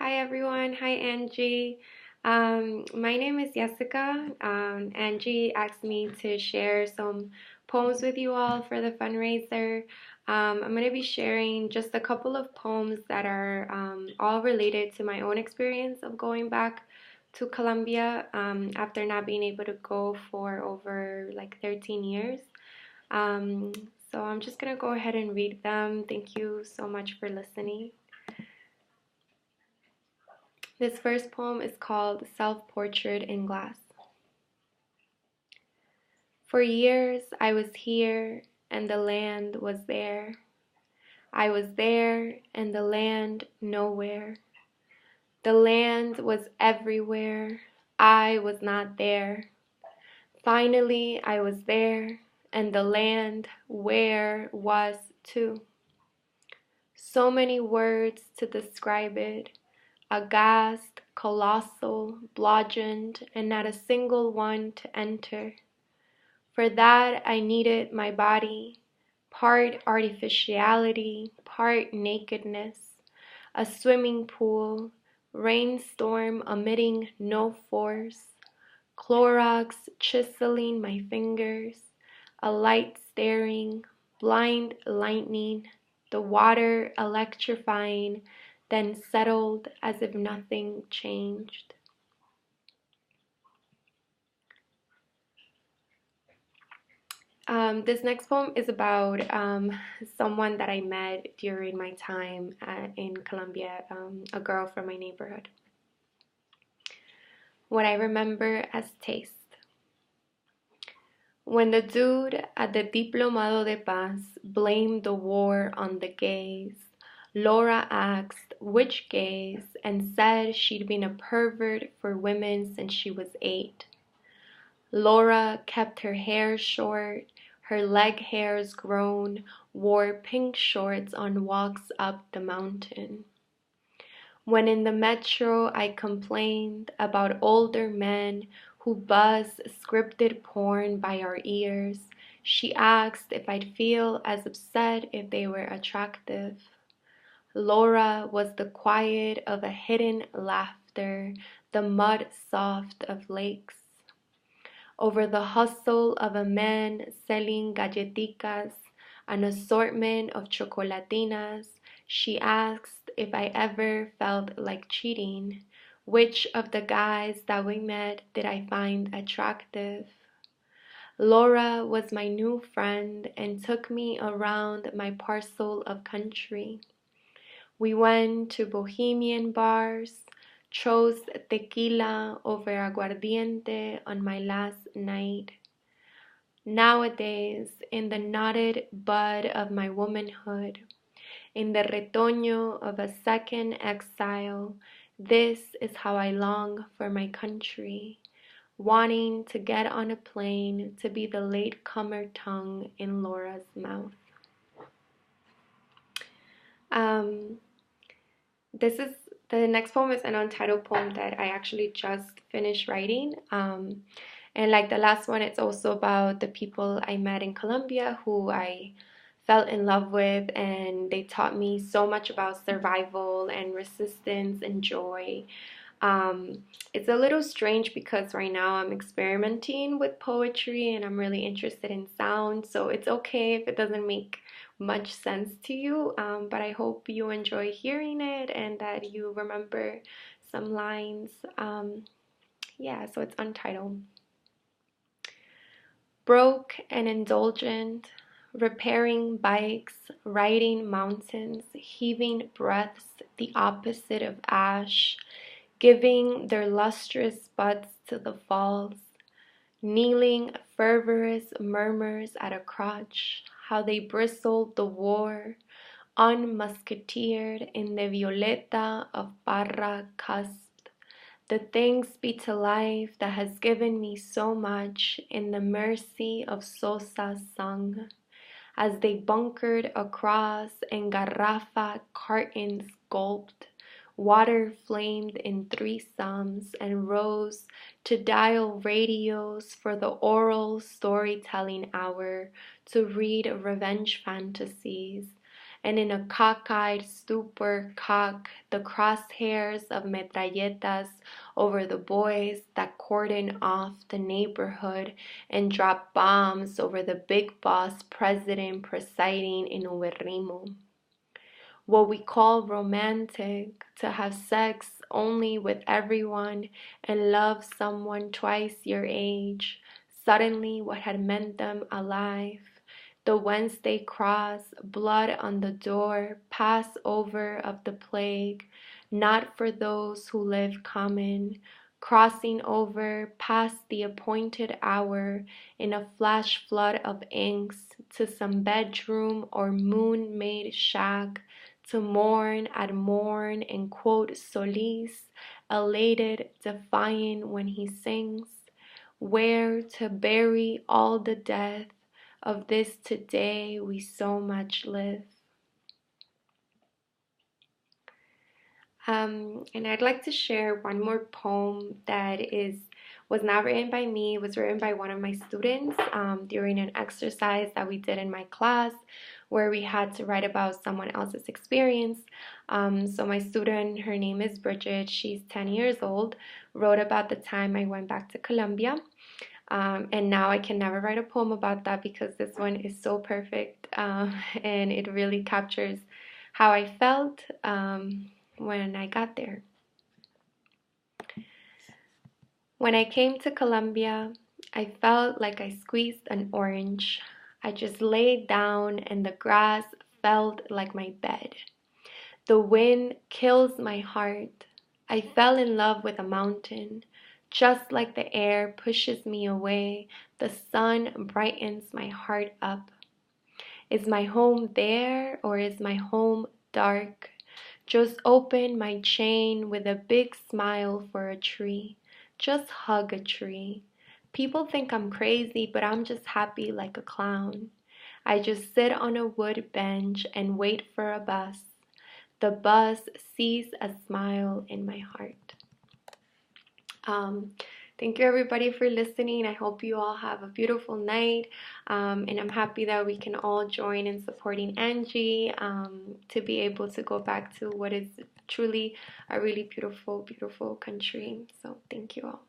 Hi everyone. Hi Angie. My name is Jessica. Angie asked me to share some poems with you all for the fundraiser. I'm going to be sharing just a couple of poems that are all related to my own experience of going back to Colombia after not being able to go for over like 13 years. Um, so I'm just going to go ahead and read them. Thank you so much for listening. This first poem is called Self-Portrait in Glass. For years I was here and the land was there. I was there and the land nowhere. The land was everywhere. I was not there. Finally I was there and the land where was too. So many words to describe it. Aghast, colossal, bludgeoned, and not a single one to enter. For that I needed my body, part artificiality, part nakedness, a swimming pool, rainstorm emitting no force, Clorox chiseling my fingers, a light staring, blind lightning, the water electrifying, then settled as if nothing changed. This next poem is about someone that I met during my time in Colombia, a girl from my neighborhood. What I remember as taste. When the dude at the Diplomado de Paz blamed the war on the gays, Laura asked which gays and said she'd been a pervert for women since she was 8. Laura kept her hair short, her leg hairs grown, wore pink shorts on walks up the mountain. When in the metro I complained about older men who buzz scripted porn by our ears, she asked if I'd feel as upset if they were attractive. Laura was the quiet of a hidden laughter, the mud soft of lakes. Over the hustle of a man selling galletitas, an assortment of chocolatinas, she asked if I ever felt like cheating. Which of the guys that we met did I find attractive? Laura was my new friend and took me around my parcel of country. We went to bohemian bars, chose tequila over aguardiente on my last night. Nowadays, in the knotted bud of my womanhood, in the retoño of a second exile, this is how I long for my country, wanting to get on a plane to be the latecomer tongue in Laura's mouth. Um, This is the next poem is an untitled poem that I actually just finished writing. And like the last one, it's also about the people I met in Colombia who I fell in love with, and they taught me so much about survival and resistance and joy. It's a little strange because right now I'm experimenting with poetry and I'm really interested in sound, so it's okay if it doesn't make much sense to you, but I hope you enjoy hearing it and that you remember some lines. Yeah, so it's untitled. Broke and indulgent, repairing bikes, riding mountains, heaving breaths the opposite of ash, giving their lustrous buds to the falls, kneeling fervorous murmurs at a crotch, how they bristled the war, unmusketeered in the violeta of Parra cusped. The thanks be to life that has given me so much in the mercy of Sosa sung, as they bunkered across and Garrafa cartons gulped. Water flamed in threesomes and rose to dial radios for the oral storytelling hour to read revenge fantasies and in a cockeyed stupor cock the crosshairs of metralletas over the boys that cordon off the neighborhood and drop bombs over the big boss president presiding in Uberrimo. What we call romantic, to have sex only with everyone and love someone twice your age, suddenly what had meant them alive. The Wednesday cross, blood on the door, Passover of the plague, not for those who live common, crossing over past the appointed hour in a flash flood of inks to some bedroom or moon-made shack to mourn at morn and quote Solis, elated, defiant when he sings, where to bury all the death of this today we so much live. And I'd like to share one more poem that was not written by me. It was written by one of my students during an exercise that we did in my class where we had to write about someone else's experience. So my student, her name is Bridget, she's 10 years old, wrote about the time I went back to Colombia. And now I can never write a poem about that because this one is so perfect and it really captures how I felt when I got there. When I came to Colombia, I felt like I squeezed an orange. I just laid down and the grass felt like my bed. The wind kills my heart. I fell in love with a mountain. Just like the air pushes me away, the sun brightens my heart up. Is my home there or is my home dark? Just open my chain with a big smile for a tree. Just hug a tree. People think I'm crazy, but I'm just happy like a clown. I just sit on a wood bench and wait for a bus. The bus sees a smile in my heart. Thank you everybody for listening. I hope you all have a beautiful night. And I'm happy that we can all join in supporting Angie to be able to go back to what is truly a really beautiful, beautiful country. So thank you all.